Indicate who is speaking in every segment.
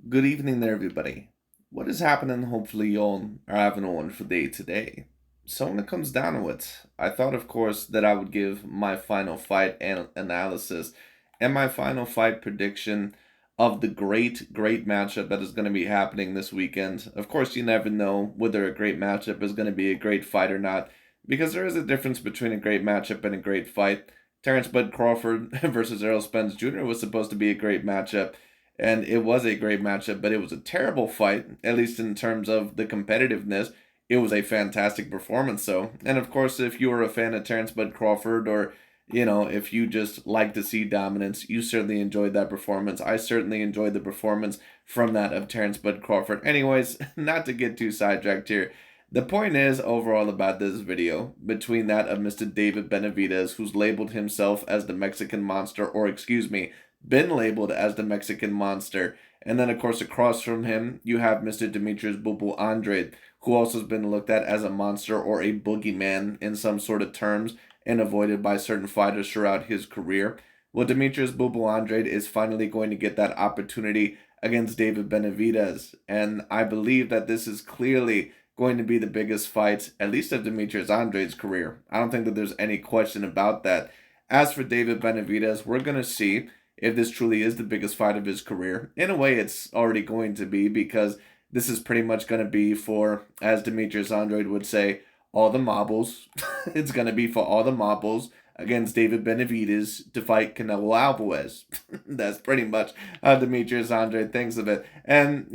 Speaker 1: Good evening there, everybody. What is happening? Hopefully, you all are having a wonderful day today. So, when it comes down to it, I thought, of course, that I would give my final fight analysis and my final fight prediction of the great matchup that is going to be happening this weekend. Of course, you never know whether a great matchup is going to be a great fight or not, because there is a difference between a great matchup and a great fight. Terrence Bud Crawford versus Errol Spence Jr. was supposed to be a great matchup, and it was a great matchup, but it was a terrible fight, at least in terms of the competitiveness. It was a fantastic performance, though. And of course, if you were a fan of Terrence Bud Crawford, or if you just like to see dominance, you certainly enjoyed that performance. I certainly enjoyed the performance from that of Terrence Bud Crawford. Anyways, not to get too sidetracked here. The point is overall about this video, between that of Mr. David Benavidez, who's labeled himself as the Mexican Monster, or excuse me, been labeled as the Mexican Monster. And then, of course, across from him, you have Mr. Demetrius Andrade, who also has been looked at as a monster or a boogeyman in some sort of terms and avoided by certain fighters throughout his career. Well, Demetrius Andrade is finally going to get that opportunity against David Benavidez. And I believe that this is clearly going to be the biggest fight, at least of Demetrius Andrade's career. I don't think that there's any question about that. As for David Benavidez, we're going to see if this truly is the biggest fight of his career. In a way, it's already going to be, because this is pretty much going to be for, as Demetrius Andrade would say, all the marbles. It's going to be for all the marbles against David Benavidez to fight Canelo Alvarez. That's pretty much how Demetrius Andrade thinks of it. And,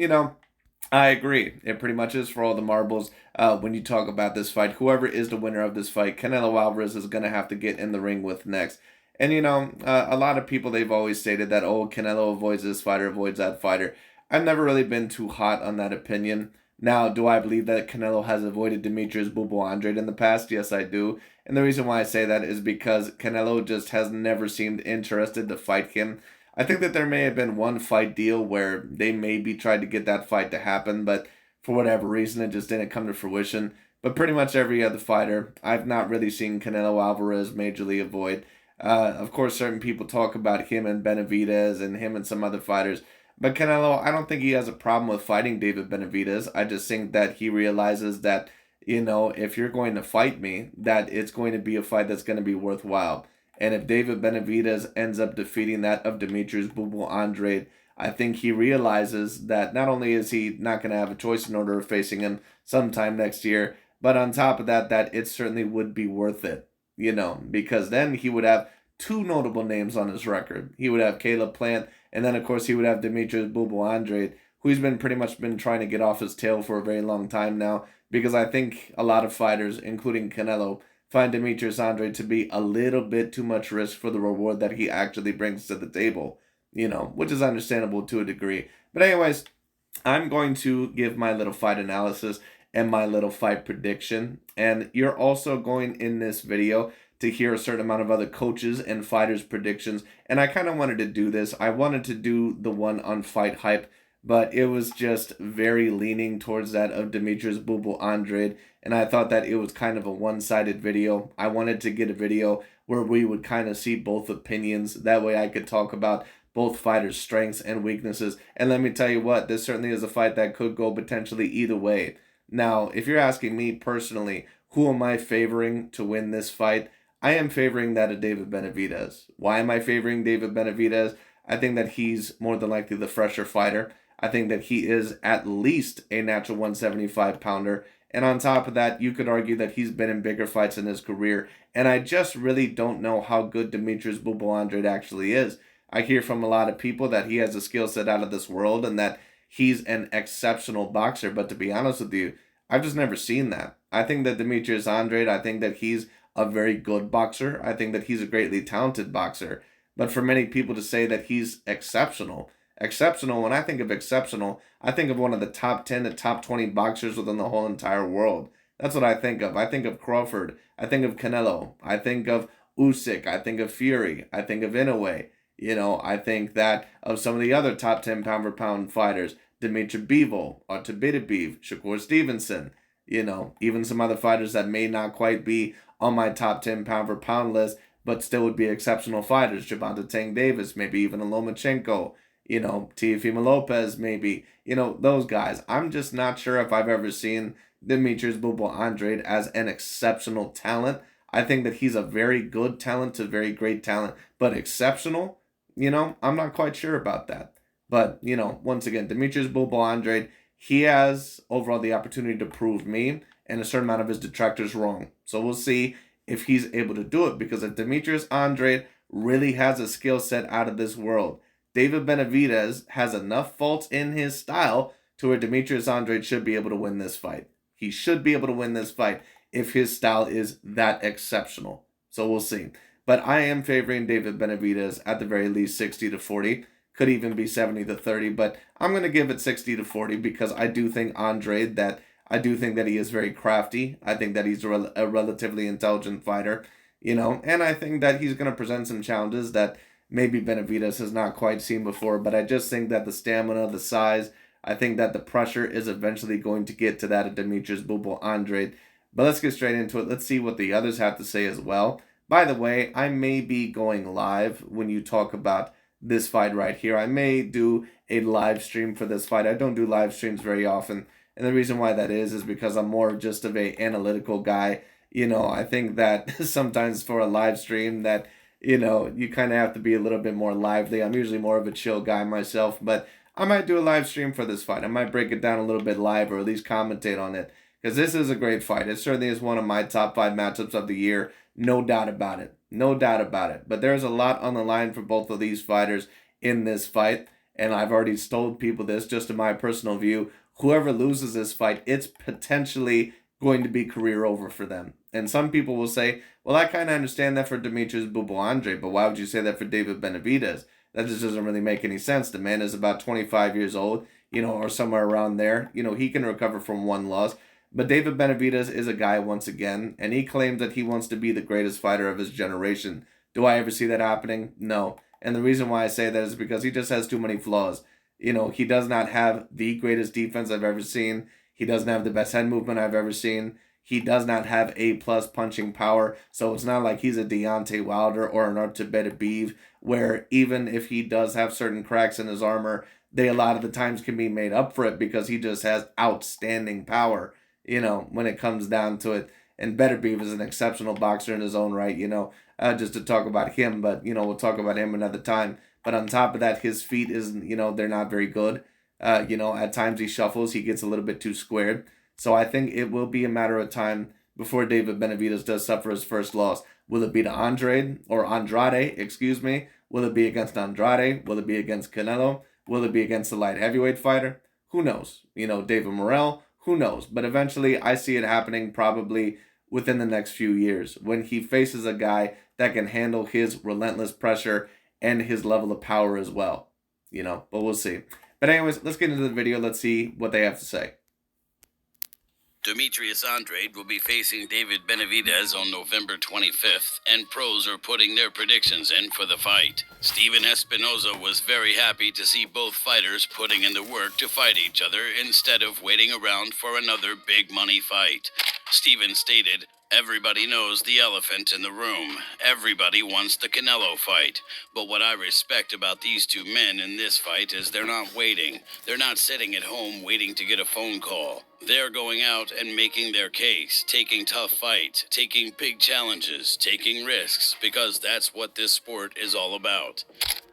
Speaker 1: I agree. It pretty much is for all the marbles when you talk about this fight. Whoever is the winner of this fight, Canelo Alvarez is going to have to get in the ring with next. And a lot of people, they've always stated that, oh, Canelo avoids this fighter, avoids that fighter. I've never really been too hot on that opinion. Now, do I believe that Canelo has avoided Demetrius Andrade in the past? Yes, I do. And the reason why I say that is because Canelo just has never seemed interested to fight him. I think that there may have been one fight deal where they maybe tried to get that fight to happen, but for whatever reason, it just didn't come to fruition. But pretty much every other fighter, I've not really seen Canelo Alvarez majorly avoid. Of course, certain people talk about him and Benavidez and him and some other fighters. But Canelo, I don't think he has a problem with fighting David Benavidez. I just think that he realizes that, if you're going to fight me, that it's going to be a fight that's going to be worthwhile. And if David Benavidez ends up defeating that of Demetrius Andrade, I think he realizes that not only is he not going to have a choice in order of facing him sometime next year, but on top of that, that it certainly would be worth it, because then he would have two notable names on his record. He would have Caleb Plant, and then, of course, he would have Demetrius Andrade, who's been pretty much been trying to get off his tail for a very long time now, because I think a lot of fighters, including Canelo, find Demetrius Andrade to be a little bit too much risk for the reward that he actually brings to the table, which is understandable to a degree. But anyways, I'm going to give my little fight analysis and my little fight prediction. And you're also going in this video to hear a certain amount of other coaches and fighters' predictions. And I kind of wanted to do this. I wanted to do the one on Fight Hype, but it was just very leaning towards that of Demetrius Andrade, and I thought that it was kind of a one-sided video. I wanted to get a video where we would kind of see both opinions. That way I could talk about both fighters' strengths and weaknesses. And let me tell you what, this certainly is a fight that could go potentially either way. Now, if you're asking me personally, who am I favoring to win this fight? I am favoring that of David Benavidez. Why am I favoring David Benavidez? I think that he's more than likely the fresher fighter. I think that he is at least a natural 175 pounder. And on top of that, you could argue that he's been in bigger fights in his career. And I just really don't know how good Demetrius Andrade actually is. I hear from a lot of people that he has a skill set out of this world and that he's an exceptional boxer. But to be honest with you, I've just never seen that. I think that Demetrius Andrade, I think that he's a very good boxer. I think that he's a greatly talented boxer. But for many people to say that he's exceptional, when I think of exceptional, I think of one of the top 10 to top 20 boxers within the whole entire world. That's what I think of. I think of Crawford. I think of Canelo. I think of Usyk. I think of Fury. I think of Inoue. I think that of some of the other top 10 pound for pound fighters, Dimitri Bivol, or Beterbiev, Shakur Stevenson, even some other fighters that may not quite be on my top 10 pound for pound list, but still would be exceptional fighters, Gervonta Tank Davis, maybe even a Lomachenko, Teofimo Lopez, maybe, those guys. I'm just not sure if I've ever seen Demetrius Andrade as an exceptional talent. I think that he's a very good talent to very great talent, but exceptional, I'm not quite sure about that. But, once again, Demetrius Andrade, he has overall the opportunity to prove me and a certain amount of his detractors wrong. So we'll see if he's able to do it, because if Demetrius Andrade really has a skill set out of this world, David Benavidez has enough faults in his style to where Demetrius Andrade should be able to win this fight. He should be able to win this fight if his style is that exceptional. So we'll see. But I am favoring David Benavidez at the very least 60-40. Could even be 70-30, but I'm going to give it 60-40 because I do think that he is very crafty. I think that he's a relatively intelligent fighter, and I think that he's going to present some challenges that maybe Benavidez has not quite seen before. But I just think that the stamina, the size, I think that the pressure is eventually going to get to that of Demetrius Andrade. But let's get straight into it. Let's see what the others have to say as well. By the way, I may be going live when you talk about this fight right here. I may do a live stream for this fight. I don't do live streams very often. And the reason why that is because I'm more just of a analytical guy. I think that sometimes for a live stream that, you kind of have to be a little bit more lively. I'm usually more of a chill guy myself, but I might do a live stream for this fight. I might break it down a little bit live, or at least commentate on it, because this is a great fight. It certainly is one of my top 5 matchups of the year. No doubt about it. No doubt about it. But there's a lot on the line for both of these fighters in this fight. And I've already told people this, just in my personal view. Whoever loses this fight, it's potentially going to be career over for them. And some people will say, well, I kind of understand that for Demetrius Andrade, but why would you say that for David Benavidez? That just doesn't really make any sense. The man is about 25 years old, or somewhere around there. He can recover from one loss. But David Benavidez is a guy, once again, and he claims that he wants to be the greatest fighter of his generation. Do I ever see that happening? No. And the reason why I say that is because he just has too many flaws. He does not have the greatest defense I've ever seen. He doesn't have the best head movement I've ever seen. He does not have A-plus punching power. So it's not like he's a Deontay Wilder or an Artur Beterbiev, where even if he does have certain cracks in his armor, they a lot of the times can be made up for it because he just has outstanding power. When it comes down to it. And Beterbiev is an exceptional boxer in his own right, just to talk about him. But, we'll talk about him another time. But on top of that, his feet is, they're not very good. At times he shuffles. He gets a little bit too squared. So I think it will be a matter of time before David Benavidez does suffer his first loss. Will it be to Andrade? Will it be against Andrade? Will it be against Canelo? Will it be against the light heavyweight fighter? Who knows? David Morrell? Who knows? But eventually, I see it happening probably within the next few years when he faces a guy that can handle his relentless pressure and his level of power as well. But we'll see. But anyways, let's get into the video. Let's see what they have to say.
Speaker 2: Demetrius Andrade will be facing David Benavidez on November 25th, and pros are putting their predictions in for the fight. Steven Espinoza was very happy to see both fighters putting in the work to fight each other instead of waiting around for another big money fight. Steven stated, "Everybody knows the elephant in the room. Everybody wants the Canelo fight. But what I respect about these two men in this fight is they're not waiting. They're not sitting at home waiting to get a phone call. They're going out and making their case, taking tough fights, taking big challenges, taking risks, because that's what this sport is all about."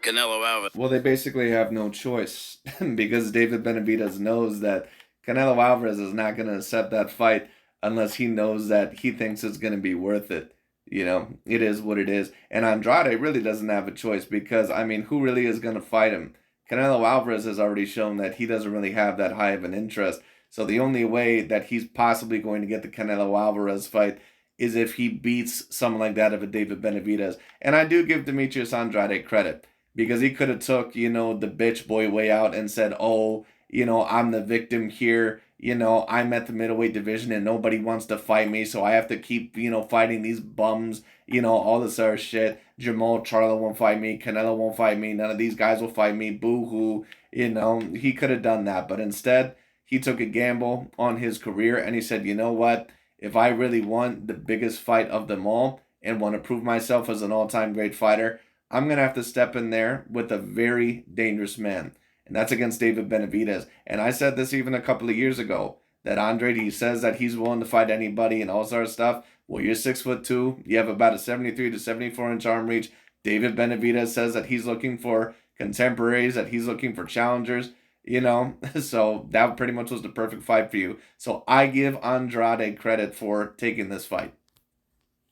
Speaker 2: Canelo Alvarez.
Speaker 1: Well, they basically have no choice because David Benavidez knows that Canelo Alvarez is not going to accept that fight unless he knows that he thinks it's going to be worth it. It is what it is. And Andrade really doesn't have a choice because, who really is going to fight him? Canelo Alvarez has already shown that he doesn't really have that high of an interest. So the only way that he's possibly going to get the Canelo Alvarez fight is if he beats someone like that of a David Benavidez. And I do give Demetrius Andrade credit because he could have took, the bitch boy way out and said, oh, I'm the victim here. I'm at the middleweight division and nobody wants to fight me, so I have to keep, fighting these bums, all this other shit. Jamal Charlo won't fight me. Canelo won't fight me. None of these guys will fight me. Boo-hoo. He could have done that. But instead, he took a gamble on his career and he said, you know what? If I really want the biggest fight of them all and want to prove myself as an all-time great fighter, I'm going to have to step in there with a very dangerous man. And that's against David Benavidez. And I said this even a couple of years ago that Andrade, he says that he's willing to fight anybody and all sort of stuff. Well, you're 6'2". You have about a 73 to 74-inch arm reach. David Benavidez says that he's looking for contemporaries, that he's looking for challengers, you know. So that pretty much was the perfect fight for you. So I give Andrade credit for taking this fight.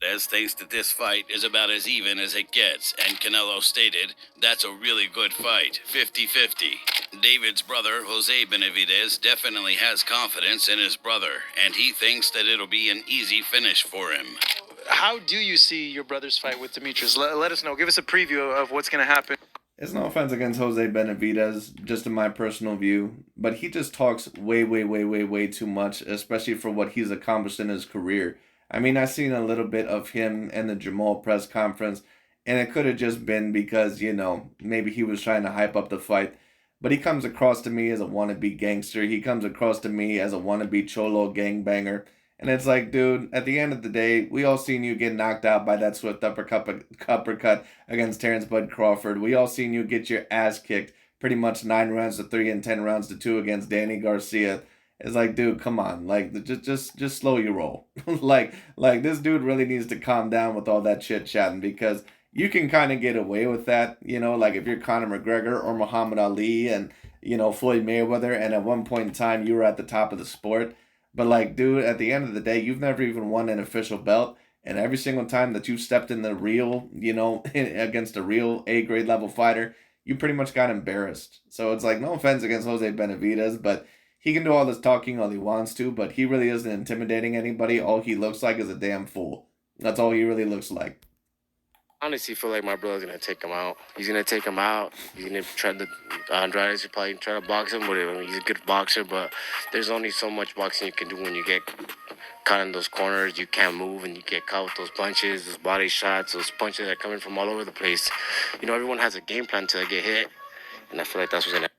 Speaker 2: As thinks that this fight is about as even as it gets, and Canelo stated, that's a really good fight, 50-50. David's brother, Jose Benavidez, definitely has confidence in his brother, and he thinks that it'll be an easy finish for him.
Speaker 3: How do you see your brother's fight with Demetrius? Let us know. Give us a preview of what's going to happen.
Speaker 1: It's no offense against Jose Benavidez, just in my personal view, but he just talks way too much, especially for what he's accomplished in his career. I mean, I've seen a little bit of him in the Jamal press conference, and it could have just been because, you know, maybe he was trying to hype up the fight. But he comes across to me as a wannabe gangster. He comes across to me as a wannabe cholo gangbanger. And it's like, dude, at the end of the day, we all seen you get knocked out by that swift uppercut against Terrence Bud Crawford. We all seen you get your ass kicked pretty much 9 rounds to 3 and 10 rounds to 2 against Danny Garcia. It's like, dude, come on, like just slow your roll. like this dude really needs to calm down with all that chit chatting because you can kind of get away with that, you know, like if you're Conor McGregor or Muhammad Ali and you know Floyd Mayweather, and at one point in time you were at the top of the sport. But like, dude, at the end of the day, you've never even won an official belt, and every single time that you've stepped in the real, you know, against a real A grade level fighter, you pretty much got embarrassed. So it's like, no offense against Jose Benavidez, but he can do all this talking all he wants to, but he really isn't intimidating anybody. All he looks like is a damn fool. That's all he really looks like.
Speaker 4: Honestly feel like my brother's gonna take him out. He's gonna take him out. He's gonna try to Andrade's probably try to box him, but I mean, he's a good boxer. But there's only so much boxing you can do when you get caught in those corners. You can't move, and you get caught with those punches, those body shots, those punches that are coming from all over the place. You know, everyone has a game plan till they get hit, and I feel like that's what's gonna.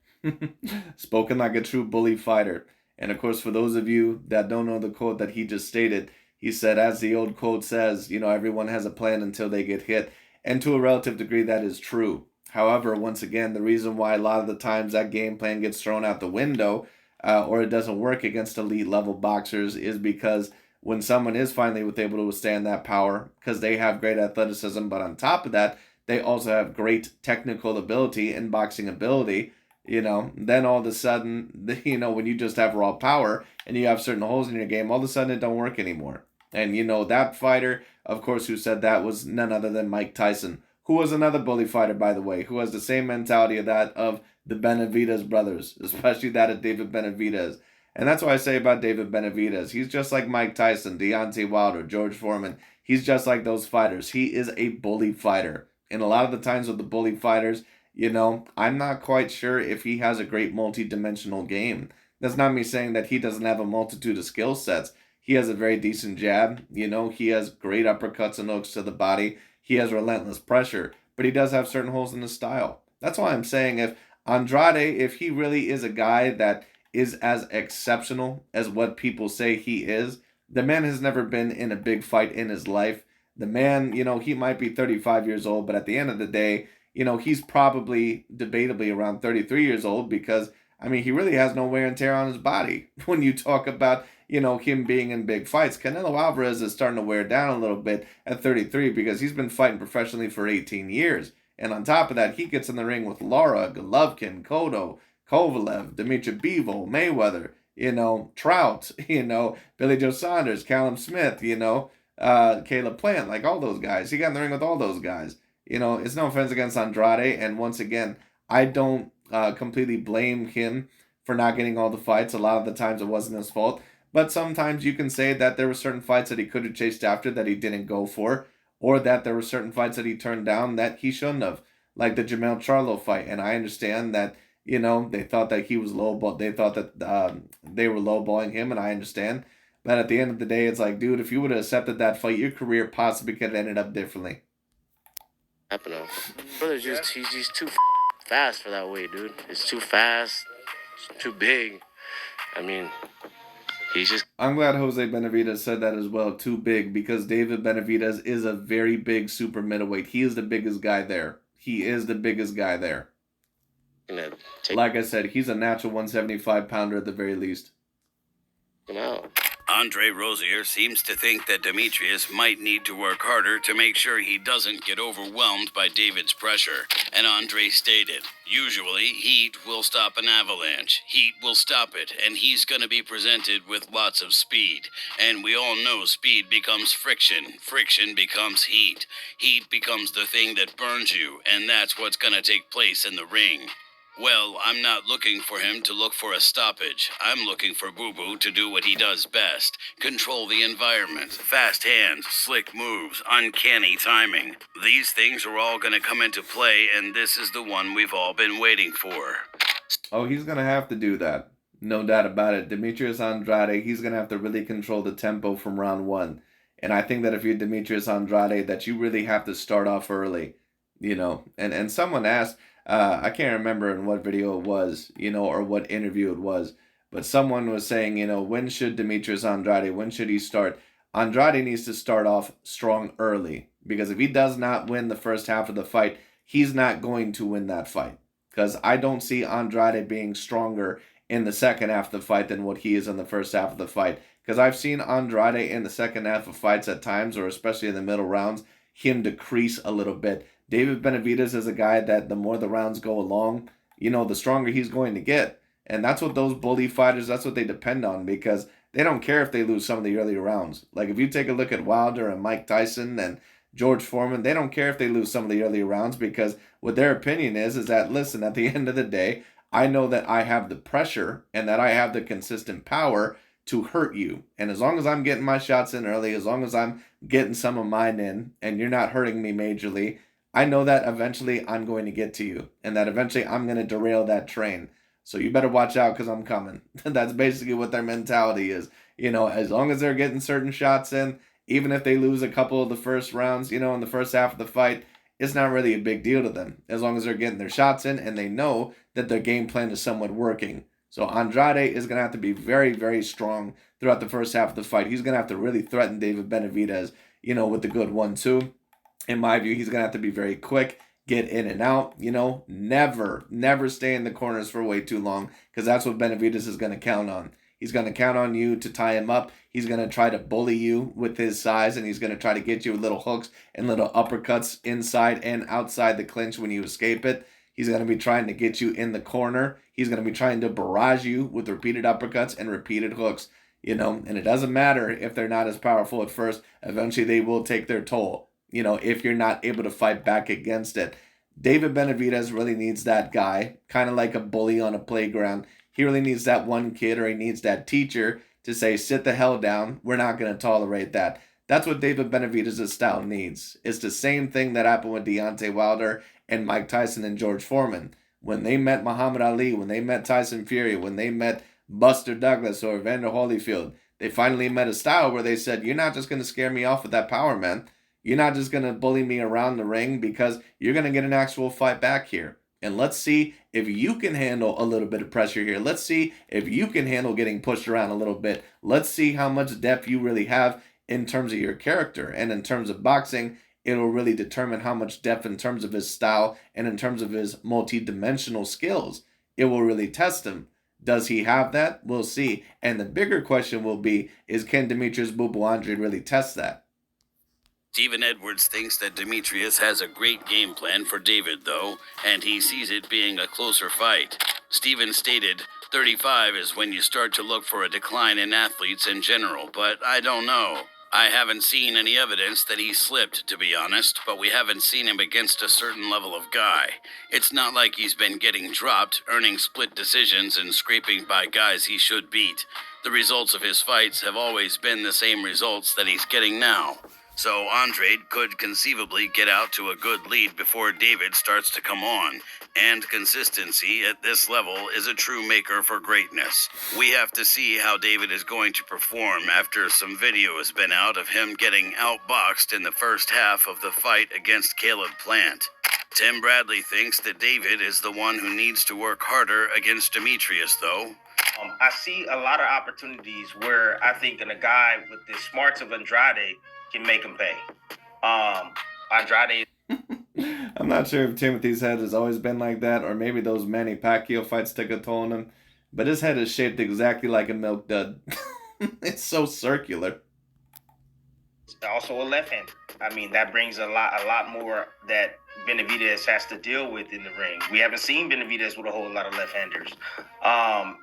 Speaker 1: Spoken like a true bully fighter. And of course, for those of you that don't know the quote that he just stated, he said, as the old quote says, you know, everyone has a plan until they get hit. And to a relative degree, that is true. However, once again, the reason why a lot of the times that game plan gets thrown out the window or it doesn't work against elite level boxers is because when someone is finally able to withstand that power, because they have great athleticism, but on top of that, they also have great technical ability and boxing ability, you know, then all of a sudden, you know, when you just have raw power and you have certain holes in your game, all of a sudden it don't work anymore. And, you know, that fighter, of course, who said that was none other than Mike Tyson, who was another bully fighter, by the way, who has the same mentality of that of the Benavidez brothers, especially that of David Benavidez. And that's what I say about David Benavidez. He's just like Mike Tyson, Deontay Wilder, George Foreman. He's just like those fighters. He is a bully fighter. And a lot of the times with the bully fighters, you know, I'm not quite sure if he has a great multi-dimensional game. That's not me saying that he doesn't have a multitude of skill sets. He has a very decent jab. You know, he has great uppercuts and hooks to the body. He has relentless pressure, but he does have certain holes in his style. That's why I'm saying if Andrade, if he really is a guy that is as exceptional as what people say he is, the man has never been in a big fight in his life. The man, you know, he might be 35 years old, but at the end of the day, you know, he's probably debatably around 33 years old because, I mean, he really has no wear and tear on his body. When you talk about, you know, him being in big fights, Canelo Alvarez is starting to wear down a little bit at 33 because he's been fighting professionally for 18 years. And on top of that, he gets in the ring with Lara, Golovkin, Cotto, Kovalev, Demetrius Bivol, Mayweather, you know, Trout, you know, Billy Joe Saunders, Callum Smith, you know, Caleb Plant, like all those guys. He got in the ring with all those guys. You know, it's no offense against Andrade. And once again, I don't completely blame him for not getting all the fights. A lot of the times it wasn't his fault. But sometimes you can say that there were certain fights that he could have chased after that he didn't go for, or that there were certain fights that he turned down that he shouldn't have, like the Jamel Charlo fight. And I understand that, you know, they thought that he was lowball. They thought that they were lowballing him, and I understand. But at the end of the day, it's like, dude, if you would have accepted that fight, your career possibly could have ended up differently.
Speaker 4: Happening. Brother's just he's too fast for that weight, dude. It's too fast, it's too big. I mean, he's just.
Speaker 1: I'm glad Jose Benavidez said that as well, too big, because David Benavidez is a very big super middleweight. He is the biggest guy there. he is the biggest guy there.
Speaker 4: Gonna take
Speaker 1: Like I said, he's a natural 175 pounder at the very least.
Speaker 4: him out.
Speaker 2: Andre Rozier seems to think that Demetrius might need to work harder to make sure he doesn't get overwhelmed by David's pressure. And Andre stated, usually heat will stop an avalanche. Heat will stop it, and he's going to be presented with lots of speed. And we all know speed becomes friction. Friction becomes heat. Heat becomes the thing that burns you, and that's what's going to take place in the ring. Well, I'm not looking for him to look for a stoppage. I'm looking for Boo Boo to do what he does best. Control the environment. Fast hands, slick moves, uncanny timing. These things are all going to come into play, and this is the one we've all been waiting for.
Speaker 1: Oh, he's going to have to do that. No doubt about it. Demetrius Andrade, he's going to have to really control the tempo from round one. And I think that if you're Demetrius Andrade, that you really have to start off early. And someone asked, I can't remember in what video it was, or what interview it was, but someone was saying, when should Demetrius Andrade, when should he start? Andrade needs to start off strong early, because if he does not win the first half of the fight, he's not going to win that fight. Because I don't see Andrade being stronger in the second half of the fight than what he is in the first half of the fight. Because I've seen Andrade in the second half of fights at times, or especially in the middle rounds, him decrease a little bit. David Benavidez is a guy that the more the rounds go along, the stronger he's going to get. And that's what those bully fighters, that's what they depend on, because they don't care if they lose some of the earlier rounds. Like if you take a look at Wilder and Mike Tyson and George Foreman, they don't care if they lose some of the earlier rounds, because what their opinion is that, listen, at the end of the day, I know that I have the pressure and that I have the consistent power to hurt you. And as long as I'm getting my shots in early, as long as I'm getting some of mine in, and you're not hurting me majorly, I know that eventually I'm going to get to you, and that eventually I'm going to derail that train. So you better watch out, because I'm coming. That's basically what their mentality is. As long as they're getting certain shots in, even if they lose a couple of the first rounds, in the first half of the fight, it's not really a big deal to them. As long as they're getting their shots in and they know that their game plan is somewhat working. So Andrade is going to have to be very, very strong throughout the first half of the fight. He's going to have to really threaten David Benavidez, with the good 1-2. In my view, he's going to have to be very quick, get in and out, never stay in the corners for way too long, because that's what Benavidez is going to count on. He's going to count on you to tie him up. He's going to try to bully you with his size, and he's going to try to get you with little hooks and little uppercuts inside and outside the clinch when you escape it. He's going to be trying to get you in the corner. He's going to be trying to barrage you with repeated uppercuts and repeated hooks, and it doesn't matter if they're not as powerful at first. Eventually, they will take their toll. If you're not able to fight back against it. David Benavidez really needs that guy, kind of like a bully on a playground. He really needs that one kid, or he needs that teacher to say, sit the hell down. We're not going to tolerate that. That's what David Benavidez' style needs. It's the same thing that happened with Deontay Wilder and Mike Tyson and George Foreman. When they met Muhammad Ali, when they met Tyson Fury, when they met Buster Douglas or Evander Holyfield, they finally met a style where they said, you're not just going to scare me off with that power, man. You're not just going to bully me around the ring, because you're going to get an actual fight back here. And let's see if you can handle a little bit of pressure here. Let's see if you can handle getting pushed around a little bit. Let's see how much depth you really have in terms of your character. And in terms of boxing, it'll really determine how much depth in terms of his style and in terms of his multi-dimensional skills. It will really test him. Does he have that? We'll see. And the bigger question will be, is can Demetrius Boo Boo Andrade really test that?
Speaker 2: Steven Edwards thinks that Demetrius has a great game plan for David, though, and he sees it being a closer fight. Steven stated, 35 is when you start to look for a decline in athletes in general, but I don't know. I haven't seen any evidence that he slipped, to be honest, but we haven't seen him against a certain level of guy. It's not like he's been getting dropped, earning split decisions, and scraping by guys he should beat. The results of his fights have always been the same results that he's getting now. So Andrade could conceivably get out to a good lead before David starts to come on. And consistency at this level is a true maker for greatness. We have to see how David is going to perform after some video has been out of him getting outboxed in the first half of the fight against Caleb Plant. Tim Bradley thinks that David is the one who needs to work harder against Demetrius, though.
Speaker 5: I see a lot of opportunities where I think a guy with the smarts of Andrade can make him pay. Andrade.
Speaker 1: I'm not sure if Timothy's head has always been like that, or maybe those Manny Pacquiao fights took a toll on him. But his head is shaped exactly like a milk dud. It's so circular.
Speaker 5: Also a left-hander. I mean, that brings a lot more that Benavidez has to deal with in the ring. We haven't seen Benavidez with a whole lot of left-handers. And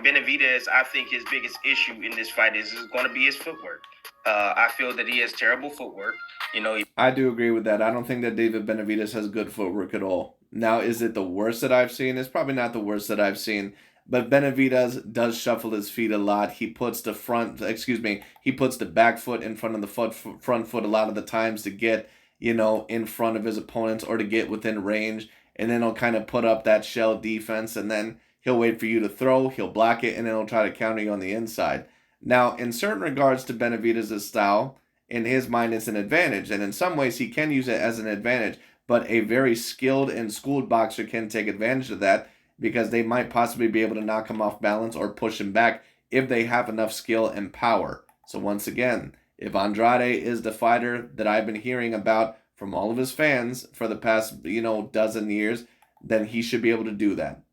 Speaker 5: Benavidez, I think his biggest issue in this fight is going to be his footwork. I feel that he has terrible footwork.
Speaker 1: I do agree with that. I don't think that David Benavidez has good footwork at all. Now, is it the worst that I've seen? It's probably not the worst that I've seen. But Benavidez does shuffle his feet a lot. He puts the back foot in front of the front foot a lot of the times to get, in front of his opponents or to get within range. And then he'll kind of put up that shell defense, and then he'll wait for you to throw, he'll block it, and then he'll try to counter you on the inside. Now, in certain regards to Benavidez' style, in his mind it's an advantage, and in some ways he can use it as an advantage, but a very skilled and schooled boxer can take advantage of that because they might possibly be able to knock him off balance or push him back if they have enough skill and power. So once again, if Andrade is the fighter that I've been hearing about from all of his fans for the past, dozen years, then he should be able to do that.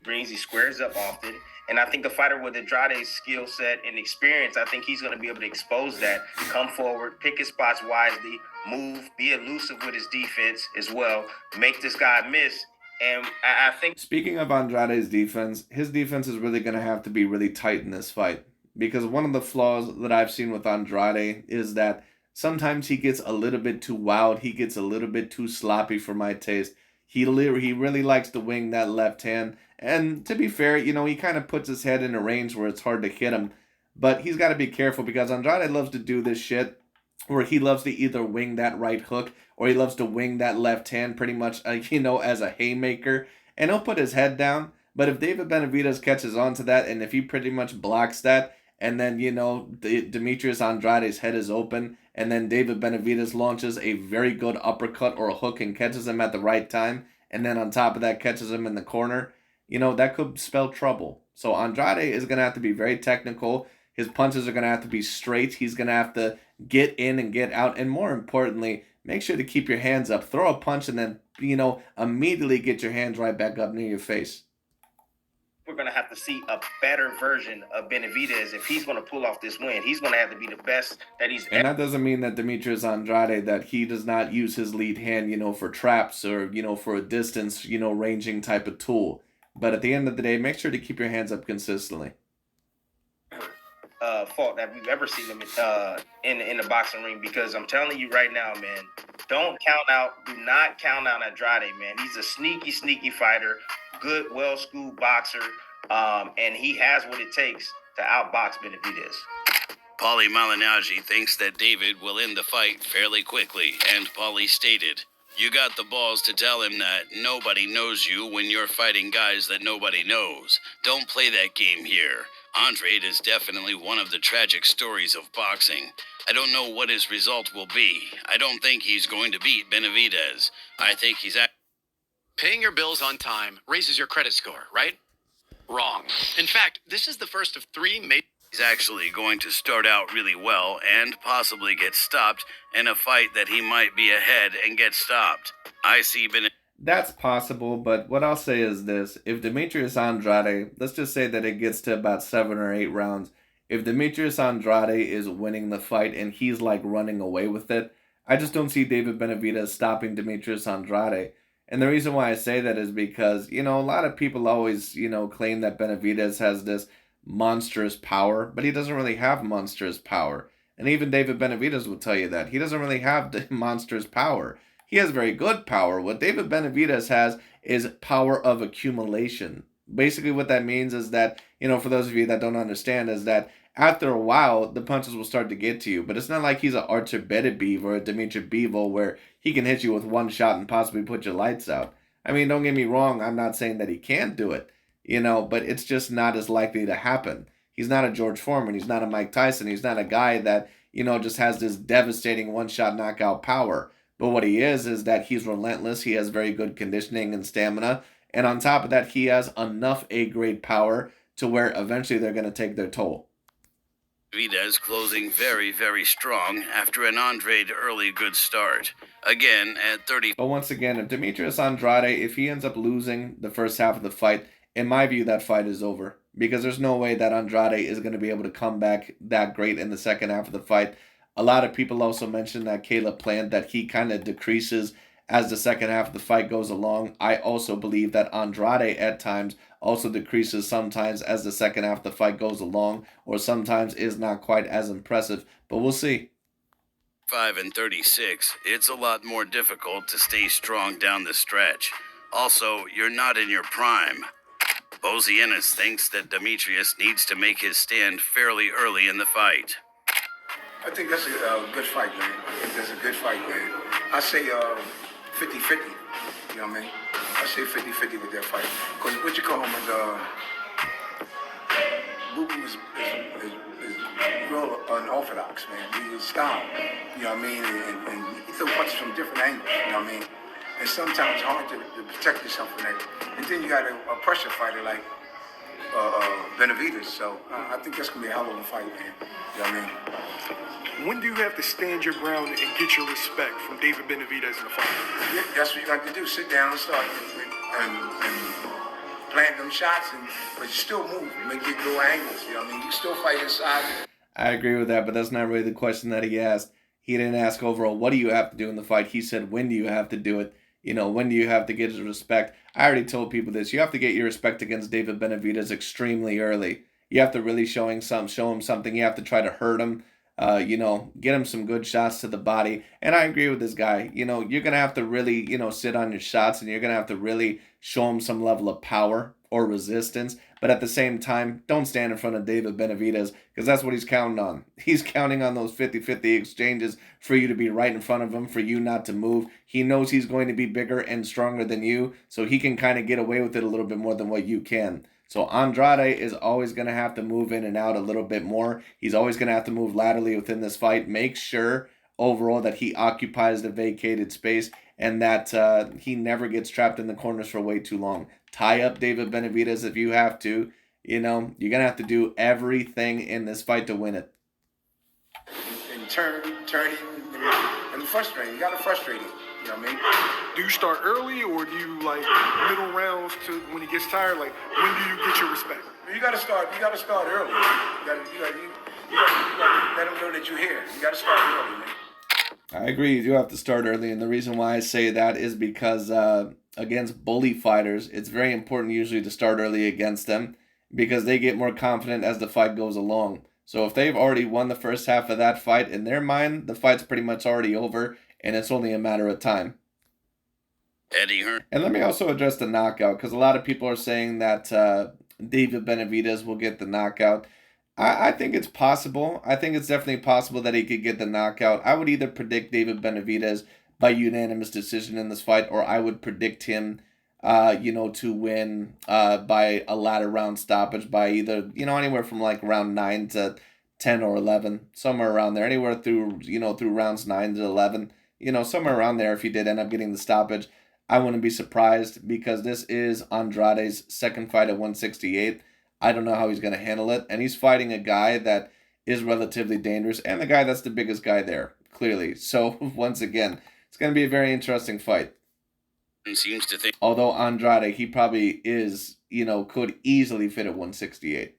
Speaker 5: He squares up often. And I think a fighter with Andrade's skill set and experience, I think he's going to be able to expose that, come forward, pick his spots wisely, move, be elusive with his defense as well, make this guy miss. And I think...
Speaker 1: Speaking of Andrade's defense, his defense is really going to have to be really tight in this fight. Because one of the flaws that I've seen with Andrade is that sometimes he gets a little bit too wild. He gets a little bit too sloppy for my taste. He really likes to wing that left hand. And to be fair, he kind of puts his head in a range where it's hard to hit him. But he's got to be careful because Andrade loves to do this shit where he loves to either wing that right hook or he loves to wing that left hand pretty much, as a haymaker. And he'll put his head down. But if David Benavidez catches on to that and if he pretty much blocks that, and then, Demetrius Andrade's head is open, and then David Benavidez launches a very good uppercut or a hook and catches him at the right time, and then on top of that catches him in the corner, that could spell trouble. So Andrade is going to have to be very technical. His punches are going to have to be straight. He's going to have to get in and get out. And more importantly, make sure to keep your hands up. Throw a punch and then, immediately get your hands right back up near your face.
Speaker 5: We're going to have to see a better version of Benavidez if he's going to pull off this win. He's going to have to be the best that he's ever.
Speaker 1: And that doesn't mean that Demetrius Andrade, that he does not use his lead hand, for traps or, for a distance, ranging type of tool. But at the end of the day, make sure to keep your hands up consistently.
Speaker 5: Fault that we've ever seen him in the boxing ring, because I'm telling you right now, man, do not count out Andrade, man. He's a sneaky fighter, good, well-schooled boxer, and he has what it takes to outbox Benavidez.
Speaker 2: Paulie Malignaggi thinks that David will end the fight fairly quickly, and Paulie stated, "You got the balls to tell him that nobody knows you when you're fighting guys that nobody knows. Don't play that game here. Andrade is definitely one of the tragic stories of boxing. I don't know what his result will be. I don't think he's going to beat Benavidez. I think he's
Speaker 6: Paying your bills on time raises your credit score, right? Wrong. In fact, this is the first of three major...
Speaker 2: He's actually going to start out really well and possibly get stopped in a fight that he might be ahead and get stopped. I see
Speaker 1: That's possible, but what I'll say is this. If Demetrius Andrade, let's just say that it gets to about 7 or 8 rounds. If Demetrius Andrade is winning the fight and he's like running away with it, I just don't see David Benavidez stopping Demetrius Andrade. And the reason why I say that is because, a lot of people always, claim that Benavidez has this monstrous power, but he doesn't really have monstrous power. And even David Benavidez will tell you that. He doesn't really have the monstrous power. He has very good power. What David Benavidez has is power of accumulation. Basically what that means is that, for those of you that don't understand, is that after a while, the punches will start to get to you. But it's not like he's an Artur Beterbiev or a Dimitri Bivol where he can hit you with one shot and possibly put your lights out. I mean, don't get me wrong. I'm not saying that he can't do it, but it's just not as likely to happen. He's not a George Foreman. He's not a Mike Tyson. He's not a guy that, just has this devastating one-shot knockout power. But what he is that he's relentless. He has very good conditioning and stamina. And on top of that, he has enough A-grade power to where eventually they're going to take their toll.
Speaker 2: Benavidez closing very, very strong after an Andrade early good start. Again, at 30.
Speaker 1: But once again, if Demetrius Andrade, if he ends up losing the first half of the fight, in my view, that fight is over. Because there's no way that Andrade is going to be able to come back that great in the second half of the fight. A lot of people also mentioned that Caleb Plant, that he kind of decreases as the second half of the fight goes along. I also believe that Andrade at times also decreases sometimes as the second half of the fight goes along, or sometimes is not quite as impressive. But we'll see.
Speaker 2: 5 and 36, it's a lot more difficult to stay strong down the stretch. Also, you're not in your prime. Bozienis thinks that Demetrius needs to make his stand fairly early in the fight.
Speaker 7: I think that's a good fight, man. I think that's a good fight, man. I say 50-50. You know what I mean? I say 50-50 with that fight. Because what you call him is Bubu is real unorthodox, man. He's style. You know what I mean? And he throw punches from different angles. You know what I mean? And sometimes it's hard to protect yourself from that. And then you got a pressure fighter like Benavidez. So I think that's gonna be a hell of a fight, man. You know what I mean?
Speaker 8: When do you have to stand your ground and get your respect from David Benavidez in the fight?
Speaker 7: Yeah, that's what you got to do. Sit down and start and plant them shots, but you still move. You make your little angles. You know what I mean? You still fight inside.
Speaker 1: I agree with that, but that's not really the question that he asked. He didn't ask overall, what do you have to do in the fight? He said, when do you have to do it? You know, when do you have to get his respect? I already told people this. You have to get your respect against David Benavidez extremely early. You have to really show him something. You have to try to hurt him. Get him some good shots to the body. And I agree with this guy. You know, you're going to have to really, sit on your shots, and you're going to have to really show him some level of power or resistance. But at the same time, don't stand in front of David Benavidez, because that's what he's counting on. He's counting on those 50-50 exchanges for you to be right in front of him, for you not to move. He knows he's going to be bigger and stronger than you, so he can kind of get away with it a little bit more than what you can. So Andrade is always going to have to move in and out a little bit more. He's always going to have to move laterally within this fight. Make sure overall that he occupies the vacated space and that he never gets trapped in the corners for way too long. Tie up David Benavidez if you have to. You're going to have to do everything in this fight to win it.
Speaker 7: And turning, and frustrating. You got to frustrate him. You know what I mean?
Speaker 8: Do you start early, or do you like middle rounds to when he gets tired? Like, when do you get your respect?
Speaker 7: You got to start early. You got to let him know that you're here. You got to start early, man.
Speaker 1: I agree. You do have to start early, and the reason why I say that is because against bully fighters, it's very important usually to start early against them, because they get more confident as the fight goes along. So if they've already won the first half of that fight, in their mind, the fight's pretty much already over, and it's only a matter of time.
Speaker 2: Eddie Hearn.
Speaker 1: And let me also address the knockout, because a lot of people are saying that David Benavidez will get the knockout. I think it's possible. I think it's definitely possible that he could get the knockout. I would either predict David Benavidez by unanimous decision in this fight, or I would predict him to win by a latter round stoppage by either, anywhere from like round 9 to 10 or 11, somewhere around there, anywhere through rounds 9 to 11, somewhere around there. If he did end up getting the stoppage, I wouldn't be surprised, because this is Andrade's second fight at 168. I don't know how he's going to handle it, and he's fighting a guy that is relatively dangerous, and the guy that's the biggest guy there, clearly. So, once again, it's going to be a very interesting fight.
Speaker 2: Seems to think.
Speaker 1: Although Andrade, he probably is, could easily fit at 168.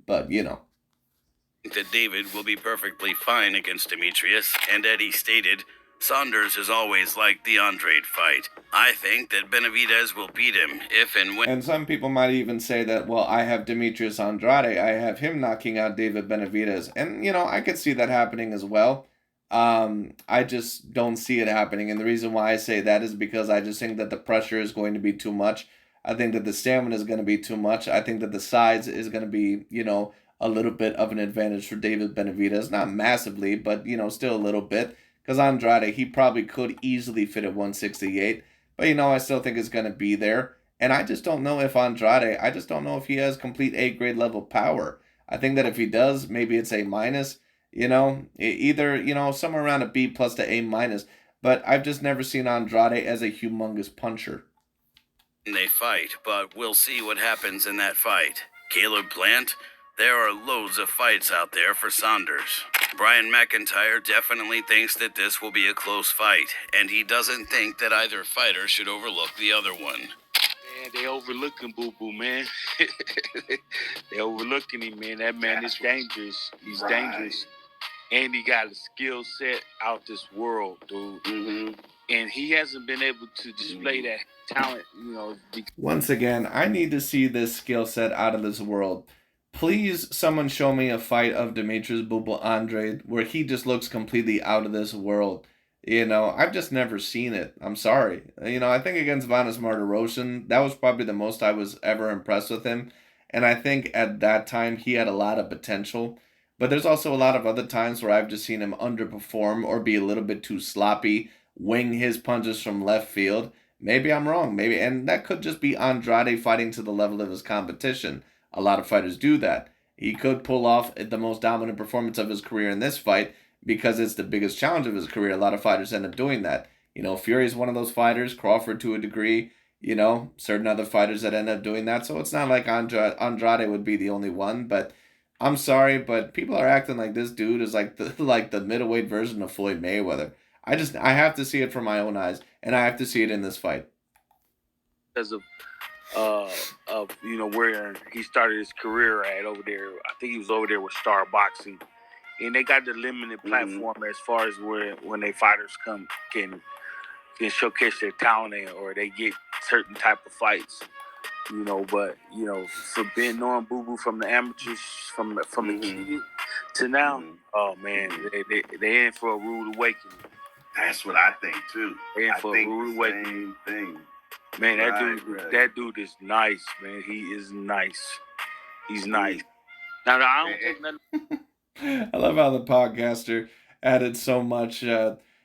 Speaker 1: But,
Speaker 2: that David will be perfectly fine against Demetrius, and Eddie stated, Saunders has always liked the Andrade fight. I think that Benavidez will beat him if and when.
Speaker 1: And some people might even say that, well, I have Demetrius Andrade. I have him knocking out David Benavidez. And, I could see that happening as well. I just don't see it happening. And the reason why I say that is because I just think that the pressure is going to be too much. I think that the stamina is going to be too much. I think that the size is going to be, a little bit of an advantage for David Benavidez. Not massively, but, still a little bit. Because Andrade, he probably could easily fit at 168. But, I still think it's going to be there. And I just don't know if Andrade, I just don't know if he has complete A-grade level power. I think that if he does, maybe it's A-, either, somewhere around a B+ to A-. But I've just never seen Andrade as a humongous puncher.
Speaker 2: They fight, but we'll see what happens in that fight. Caleb Plant, There are loads of fights out there for Saunders. Brian McIntyre definitely thinks that this will be a close fight, and he doesn't think that either fighter should overlook the other one.
Speaker 9: Man, they overlooking Boo Boo, man. They overlooking him, man. That man is dangerous. He's dangerous. And he got a skill set out this world, dude.
Speaker 2: Mm-hmm.
Speaker 9: And he hasn't been able to display that talent,
Speaker 1: Once again, I need to see this skill set out of this world. Please, someone show me a fight of Demetrius Andrade where he just looks completely out of this world. I've just never seen it. I'm sorry. I think against Vanes Martirosyan, that was probably the most I was ever impressed with him. And I think at that time he had a lot of potential. But there's also a lot of other times where I've just seen him underperform or be a little bit too sloppy, wing his punches from left field. Maybe I'm wrong. And that could just be Andrade fighting to the level of his competition. A lot of fighters do that. He could pull off the most dominant performance of his career in this fight because it's the biggest challenge of his career. A lot of fighters end up doing that. Fury's one of those fighters, Crawford to a degree, certain other fighters that end up doing that. So it's not like Andrade would be the only one, but I'm sorry, but people are acting like this dude is like the middleweight version of Floyd Mayweather. I have to see it from my own eyes, and I have to see it in this fight.
Speaker 9: because of where he started his career at over there. I think he was over there with Star Boxing, and they got the limited platform as far as when they fighters can showcase their talent or they get certain type of fights. But for being knowing Boo Boo from the amateurs, from the kid to now, oh man, they in for a rude awakening.
Speaker 10: That's what I think too.
Speaker 9: They in for a rude awakening.
Speaker 10: Same thing.
Speaker 9: Man, that dude is nice, man. He is nice. He's nice. Now I don't take nothing.
Speaker 1: I love how the podcaster added so much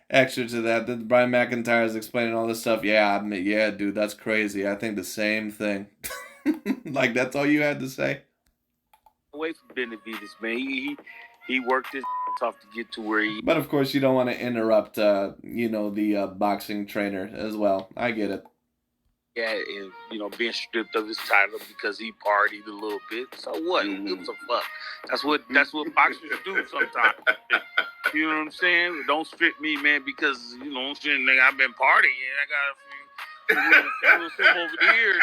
Speaker 1: extra to that Brian McIntyre is explaining all this stuff. Yeah, dude, that's crazy. I think the same thing. Like, that's all you had to say?
Speaker 9: Away from Benavidez, man. He worked his off to get to where he...
Speaker 1: But, of course, you don't want to interrupt, the boxing trainer as well. I get it.
Speaker 9: Yeah, and, being stripped of his title because he partied a little bit. So what? Who gives a fuck? That's what boxers do sometimes. You know what I'm saying? Don't strip me, man, because, nigga, I've been partying. I got a few over here.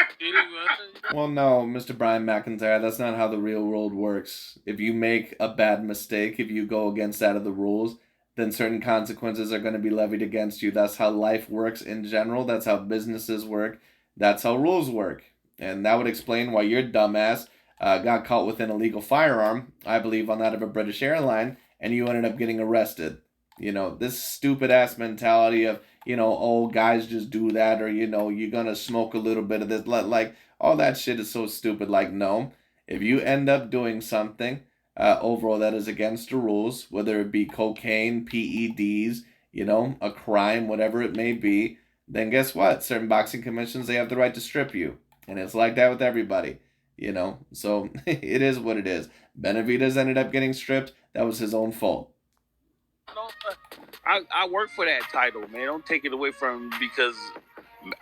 Speaker 1: Well, no, Mr. Brian McIntyre, that's not how the real world works. If you make a bad mistake, if you go against that of the rules, then certain consequences are going to be levied against you. That's how life works in general. That's how businesses work. That's how rules work. And that would explain why your dumbass got caught with an illegal firearm, I believe on that of a British airline, and you ended up getting arrested. This stupid ass mentality of, guys just do that, or, you're going to smoke a little bit of this. Like, all that shit is so stupid. Like, no. If you end up doing something overall that is against the rules, whether it be cocaine, PEDs, a crime, whatever it may be, then guess what? Certain boxing commissions, they have the right to strip you. And it's like that with everybody, So it is what it is. Benavidez ended up getting stripped. That was his own fault.
Speaker 9: I work for that title, man. Don't take it away from me because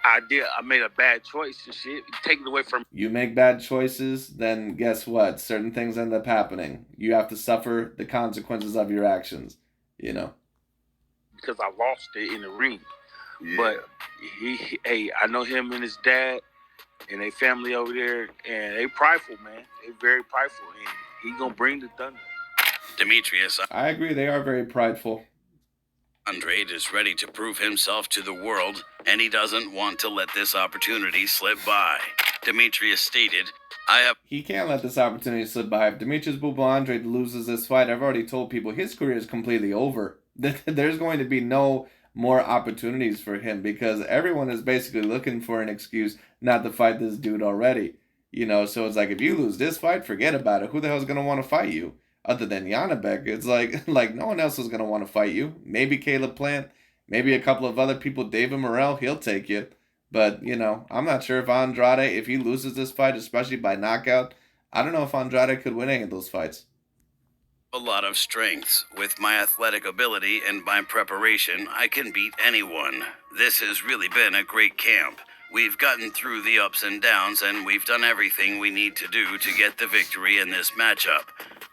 Speaker 9: I made a bad choice and shit. Take it away from me.
Speaker 1: You make bad choices, then guess what? Certain things end up happening. You have to suffer the consequences of your actions,
Speaker 9: Because I lost it in the ring.
Speaker 10: Yeah.
Speaker 9: But I know him and his dad and their family over there, and they prideful, man. They very prideful, and he gonna bring the thunder.
Speaker 2: Demetrius
Speaker 1: I agree, they are very prideful.
Speaker 2: Andrade is ready to prove himself to the world, and he doesn't want to let this opportunity slip by. Demetrius stated,
Speaker 1: He can't let this opportunity slip by. If Demetrius Andrade loses this fight, I've already told people his career is completely over. There's going to be no more opportunities for him because everyone is basically looking for an excuse not to fight this dude already. So it's like, if you lose this fight, forget about it. Who the hell is going to want to fight you? Other than Janabek, it's like no one else is going to want to fight you. Maybe Caleb Plant, maybe a couple of other people. David Morrell, he'll take you. But, I'm not sure if Andrade, if he loses this fight, especially by knockout, I don't know if Andrade could win any of those fights.
Speaker 2: a lot of strengths. With my athletic ability and my preparation, I can beat anyone. This has really been a great camp. We've gotten through the ups and downs, and we've done everything we need to do to get the victory in this matchup.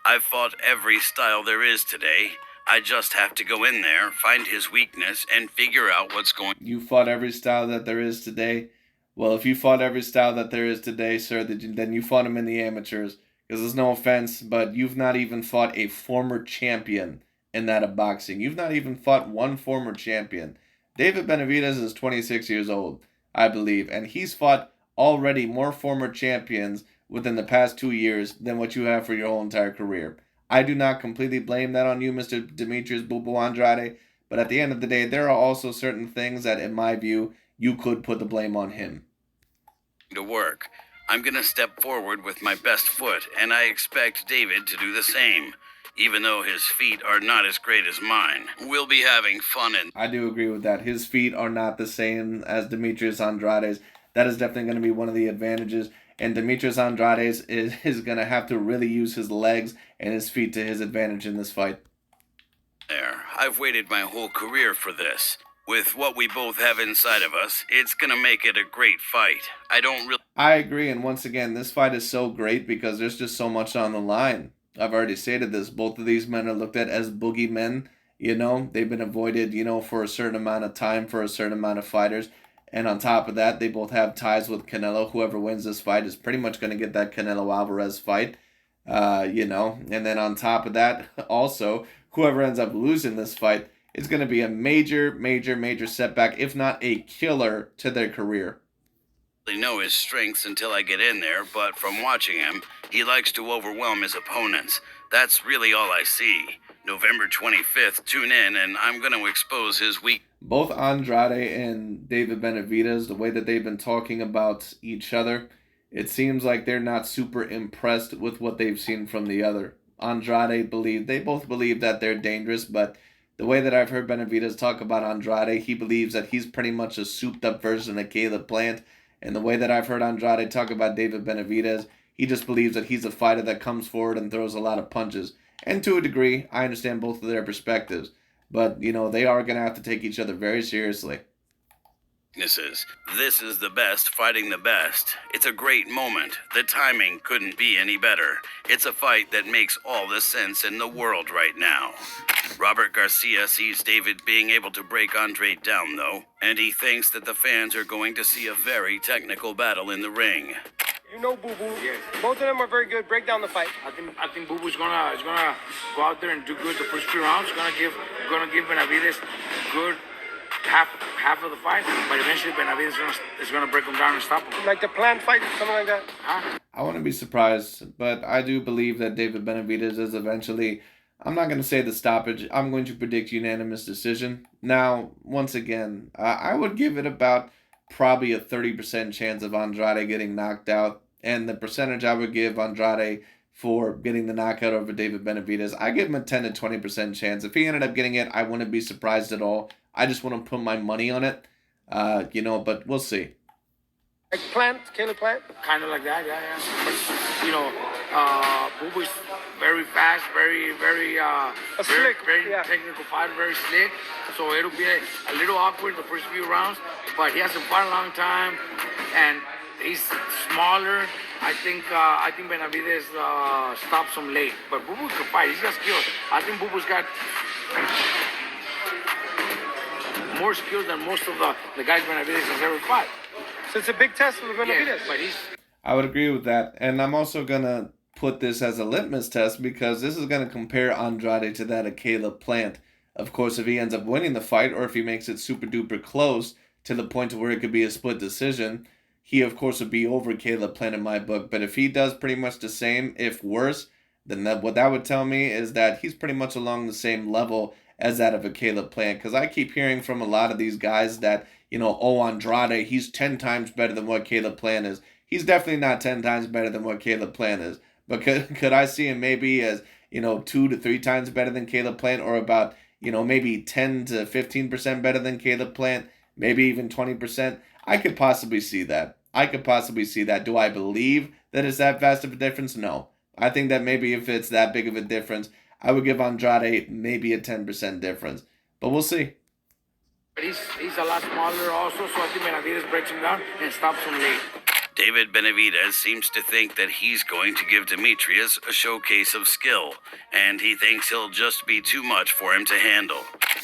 Speaker 2: I've fought every style there is today. I just have to go in there, find his weakness, and figure out what's going.
Speaker 1: You fought every style that there is today. Well, if you fought every style that there is today, sir, then you fought him in the amateurs. Because there's no offense, but you've not even fought a former champion in that of boxing. You've not even fought one former champion. David Benavidez is 26 years old, I believe, and he's fought already more former champions within the past 2 years than what you have for your whole entire career. I do not completely blame that on you, Mr. Demetrius Boo Boo Andrade, but at the end of the day, there are also certain things that, in my view, you could put the blame on him.
Speaker 2: To work. I'm going to step forward with my best foot, and I expect David to do the same. Even though his feet are not as great as mine, we'll be having fun. And
Speaker 1: I do agree with that. His feet are not the same as Demetrius Andrade's. That is definitely going to be one of the advantages. And Demetrius Andrade is going to have to really use his legs and his feet to his advantage in this fight.
Speaker 2: There, I've waited my whole career for this. With what we both have inside of us, it's going to make it a great fight.
Speaker 1: I agree, and once again, this fight is so great because there's just so much on the line. I've already stated this. Both of these men are looked at as boogeymen. They've been avoided, for a certain amount of time, for a certain amount of fighters. And on top of that, they both have ties with Canelo. Whoever wins this fight is pretty much going to get that Canelo Alvarez fight. And then on top of that, also, whoever ends up losing this fight, it's going to be a major, major, major setback, if not a killer to their career.
Speaker 2: Know his strengths until I get in there, but from watching him, he likes to overwhelm his opponents. That's really all I see. November 25th, tune in, and I'm going to expose his weak.
Speaker 1: Both Andrade and David Benavidez, the way that they've been talking about each other, it seems like they're not super impressed with what they've seen from the other. They both believe that they're dangerous, but the way that I've heard Benavidez talk about Andrade, he believes that he's pretty much a souped-up version of Caleb Plant. And the way that I've heard Andrade talk about David Benavidez, he just believes that he's a fighter that comes forward and throws a lot of punches. And to a degree, I understand both of their perspectives. But, they are going to have to take each other very seriously.
Speaker 2: This is the best fighting the best. It's a great moment. The timing couldn't be any better. It's a fight that makes all the sense in the world right now. Robert Garcia sees David being able to break Andrade down, though, and he thinks that the fans are going to see a very technical battle in the ring.
Speaker 11: Boo Boo. Yes. Both of them are very good. Break down the fight.
Speaker 9: I think Boo Boo's gonna go out there and do good the first few rounds. Gonna give Benavidez good half of the fight, but eventually Benavidez is gonna break him down and stop him.
Speaker 11: Like the planned fight, something like that.
Speaker 1: I wouldn't be surprised, but I do believe that David Benavidez is eventually, I'm not going to say the stoppage, I'm going to predict unanimous decision. Now, once again, I would give it about probably a 30% chance of Andrade getting knocked out, and the percentage I would give Andrade for getting the knockout over David Benavidez, I give him a 10 to 20% chance. If he ended up getting it, I wouldn't be surprised at all. I just want to put my money on it, but we'll see.
Speaker 11: Like Caleb Plant?
Speaker 9: Kind of like that, yeah. But, Boo Boo's very fast, very
Speaker 11: slick,
Speaker 9: very technical fighter, very slick. So it'll be a little awkward the first few rounds, but he hasn't fought a long time, and he's smaller. I think Benavidez stops him late, but Boo Boo can fight. He's got skills. I think Boo Boo's got more skills than most of the guys Benavidez has ever fought.
Speaker 11: So it's a big test for Benavidez.
Speaker 9: Yeah, but
Speaker 1: I would agree with that. And I'm also going to put this as a litmus test because this is going to compare Andrade to that of Caleb Plant. Of course, if he ends up winning the fight or if he makes it super duper close to the point where it could be a split decision, he, of course, would be over Caleb Plant in my book. But if he does pretty much the same, if worse, then what that would tell me is that he's pretty much along the same level as that of a Caleb Plant. Because I keep hearing from a lot of these guys that, Andrade, he's 10 times better than what Caleb Plant is. He's definitely not 10 times better than what Caleb Plant is. But could I see him maybe as, 2 to 3 times better than Caleb Plant, or about, maybe 10 to 15% better than Caleb Plant, maybe even 20%? I could possibly see that. Do I believe that it's that vast of a difference? No. I think that maybe if it's that big of a difference, I would give Andrade maybe a 10% difference. But we'll see.
Speaker 11: He's a lot smaller also, so I think Benavidez breaks him down and stops him late.
Speaker 2: David Benavidez seems to think that he's going to give Demetrius a showcase of skill, and he thinks he'll just be too much for him to handle.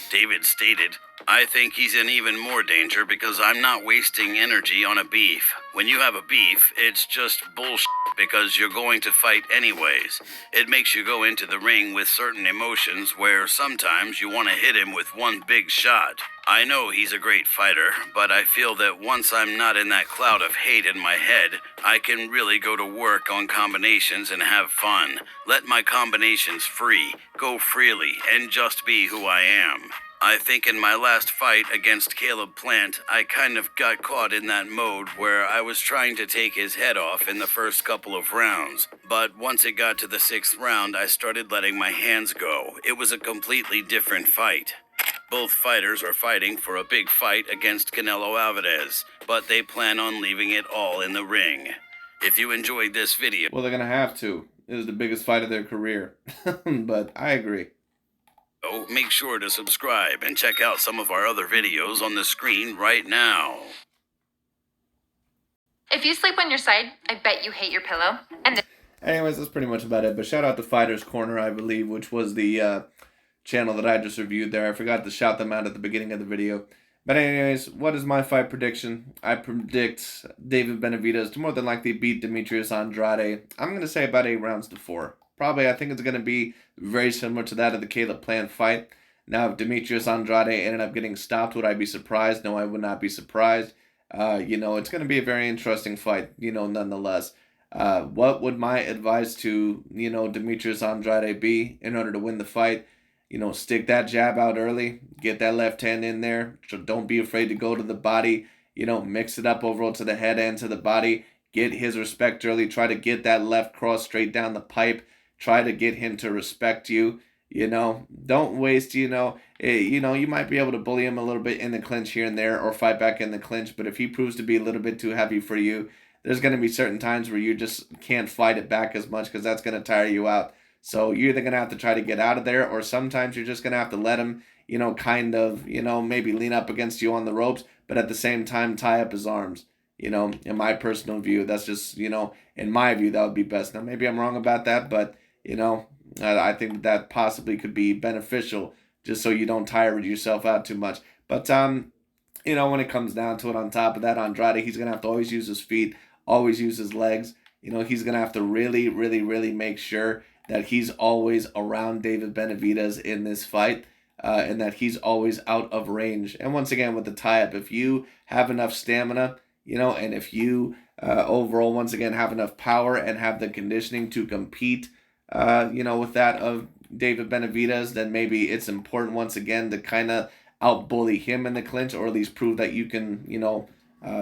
Speaker 2: David stated, "I think he's in even more danger because I'm not wasting energy on a beef. When you have a beef, it's just bullshit because you're going to fight anyways. It makes you go into the ring with certain emotions where sometimes you want to hit him with one big shot. I know he's a great fighter, but I feel that once I'm not in that cloud of hate in my head, I can really go to work on combinations and have fun. Let my combinations free, go freely, and just be who I am. I think in my last fight against Caleb Plant, I kind of got caught in that mode where I was trying to take his head off in the first couple of rounds. But once it got to the 6th round, I started letting my hands go. It was a completely different fight." Both fighters are fighting for a big fight against Canelo Alvarez, but they plan on leaving it all in the ring. If you enjoyed this video...
Speaker 1: Well, they're going to have to. It is the biggest fight of their career. But I agree.
Speaker 2: Make sure to subscribe and check out some of our other videos on the screen right now.
Speaker 12: If you sleep on your side, I bet you hate your pillow. And
Speaker 1: anyways, that's pretty much about it. But shout out to Fighters Corner, I believe, which was the channel that I just reviewed there. I forgot to shout them out at the beginning of the video. But anyways, what is my fight prediction? I predict David Benavidez to more than likely beat Demetrius Andrade. I'm going to say about 8 rounds to 4. Probably, I think it's going to be very similar to that of the Caleb Plant fight. Now, if Demetrius Andrade ended up getting stopped, would I be surprised? No, I would not be surprised. It's going to be a very interesting fight, nonetheless. What would my advice to, Demetrius Andrade be in order to win the fight? Stick that jab out early, get that left hand in there. So don't be afraid to go to the body, mix it up overall to the head and to the body. Get his respect early. Try to get that left cross straight down the pipe. Try to get him to respect you. Don't waste, you might be able to bully him a little bit in the clinch here and there or fight back in the clinch. But if he proves to be a little bit too heavy for you, there's going to be certain times where you just can't fight it back as much because that's going to tire you out. So you're either going to have to try to get out of there, or sometimes you're just going to have to let him, maybe lean up against you on the ropes, but at the same time tie up his arms. In my personal view, that's just, in my view, that would be best. Now, maybe I'm wrong about that, but, I think that possibly could be beneficial just so you don't tire yourself out too much. But, when it comes down to it, on top of that, Andrade, he's going to have to always use his feet, always use his legs. He's going to have to really, really, really make sure that he's always around David Benavidez in this fight, and that he's always out of range. And once again, with the tie-up, if you have enough stamina, and if you overall, once again, have enough power and have the conditioning to compete, with that of David Benavidez, then maybe it's important, once again, to kind of out-bully him in the clinch, or at least prove that you can,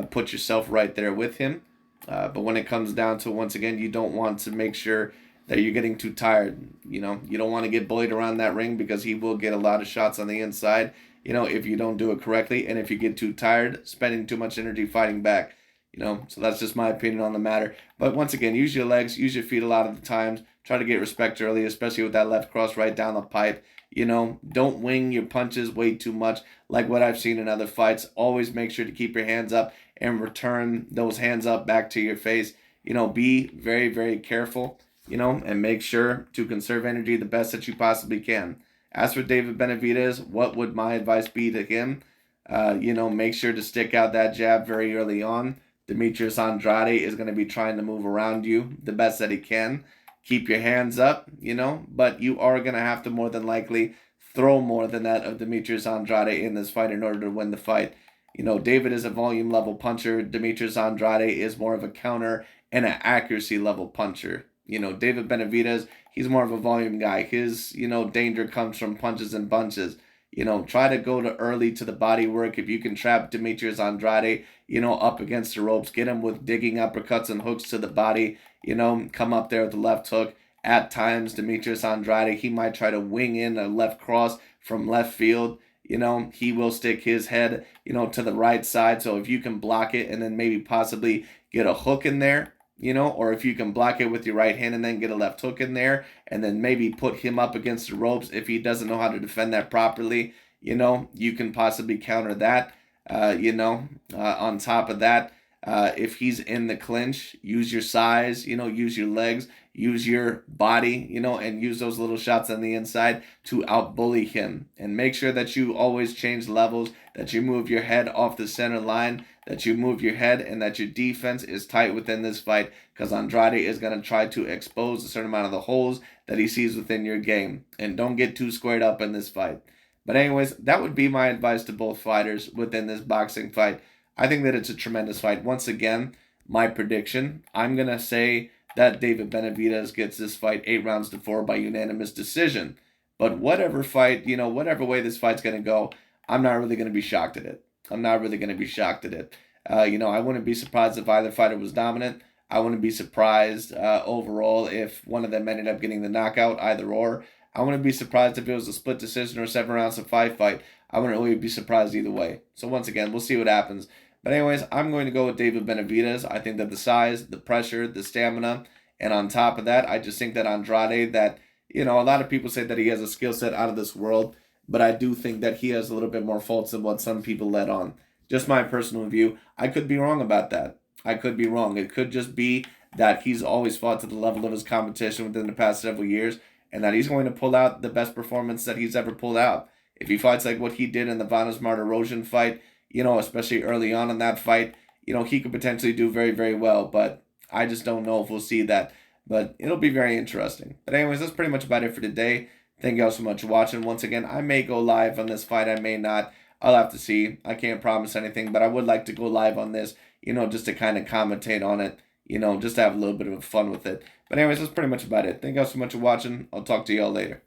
Speaker 1: put yourself right there with him. But when it comes down to, once again, you don't want to make sure that you're getting too tired. You don't want to get bullied around that ring because he will get a lot of shots on the inside, if you don't do it correctly. And if you get too tired, spending too much energy fighting back, so that's just my opinion on the matter. But once again, use your legs, use your feet a lot of the times. Try to get respect early, especially with that left cross right down the pipe. Don't wing your punches way too much like what I've seen in other fights. Always make sure to keep your hands up and return those hands up back to your face. Be very, very careful. And make sure to conserve energy the best that you possibly can. As for David Benavidez, what would my advice be to him? Make sure to stick out that jab very early on. Demetrius Andrade is going to be trying to move around you the best that he can. Keep your hands up, but you are going to have to more than likely throw more than that of Demetrius Andrade in this fight in order to win the fight. David is a volume level puncher. Demetrius Andrade is more of a counter and an accuracy level puncher. David Benavidez, he's more of a volume guy. His, danger comes from punches and bunches. Try to go to early to the body work. If you can trap Demetrius Andrade, up against the ropes, get him with digging uppercuts and hooks to the body, come up there with the left hook. At times, Demetrius Andrade, he might try to wing in a left cross from left field. He will stick his head, to the right side. So if you can block it and then maybe possibly get a hook in there, or if you can block it with your right hand and then get a left hook in there and then maybe put him up against the ropes if he doesn't know how to defend that properly, you can possibly counter that. On top of that, if he's in the clinch, use your size, use your legs, use your body, and use those little shots on the inside to outbully him. And make sure that you always change levels, that you move your head off the center line, that you move your head, and that your defense is tight within this fight, because Andrade is going to try to expose a certain amount of the holes that he sees within your game. And don't get too squared up in this fight. But anyways, that would be my advice to both fighters within this boxing fight. I think that it's a tremendous fight. Once again, my prediction, I'm going to say that David Benavidez gets this fight 8-4 by unanimous decision. But whatever fight, whatever way this fight's going to go, I'm not really going to be shocked at it. I'm not really going to be shocked at it. I wouldn't be surprised if either fighter was dominant. I wouldn't be surprised overall if one of them ended up getting the knockout, either or. I wouldn't be surprised if it was a split decision or 7 rounds of 5 fight. I wouldn't really be surprised either way. So once again, we'll see what happens. But anyways, I'm going to go with David Benavidez. I think that the size, the pressure, the stamina, and on top of that, I just think that Andrade, that, a lot of people say that he has a skill set out of this world, but I do think that he has a little bit more faults than what some people let on. Just my personal view. I could be wrong about that. I could be wrong. It could just be that he's always fought to the level of his competition within the past several years, and that he's going to pull out the best performance that he's ever pulled out. If he fights like what he did in the Vanes Martirosyan fight, especially early on in that fight, he could potentially do very, very well. But I just don't know if we'll see that. But it'll be very interesting. But anyways, that's pretty much about it for today. Thank you all so much for watching. Once again, I may go live on this fight. I may not. I'll have to see. I can't promise anything, but I would like to go live on this, just to kind of commentate on it, just to have a little bit of fun with it. But anyways, that's pretty much about it. Thank you all so much for watching. I'll talk to you all later.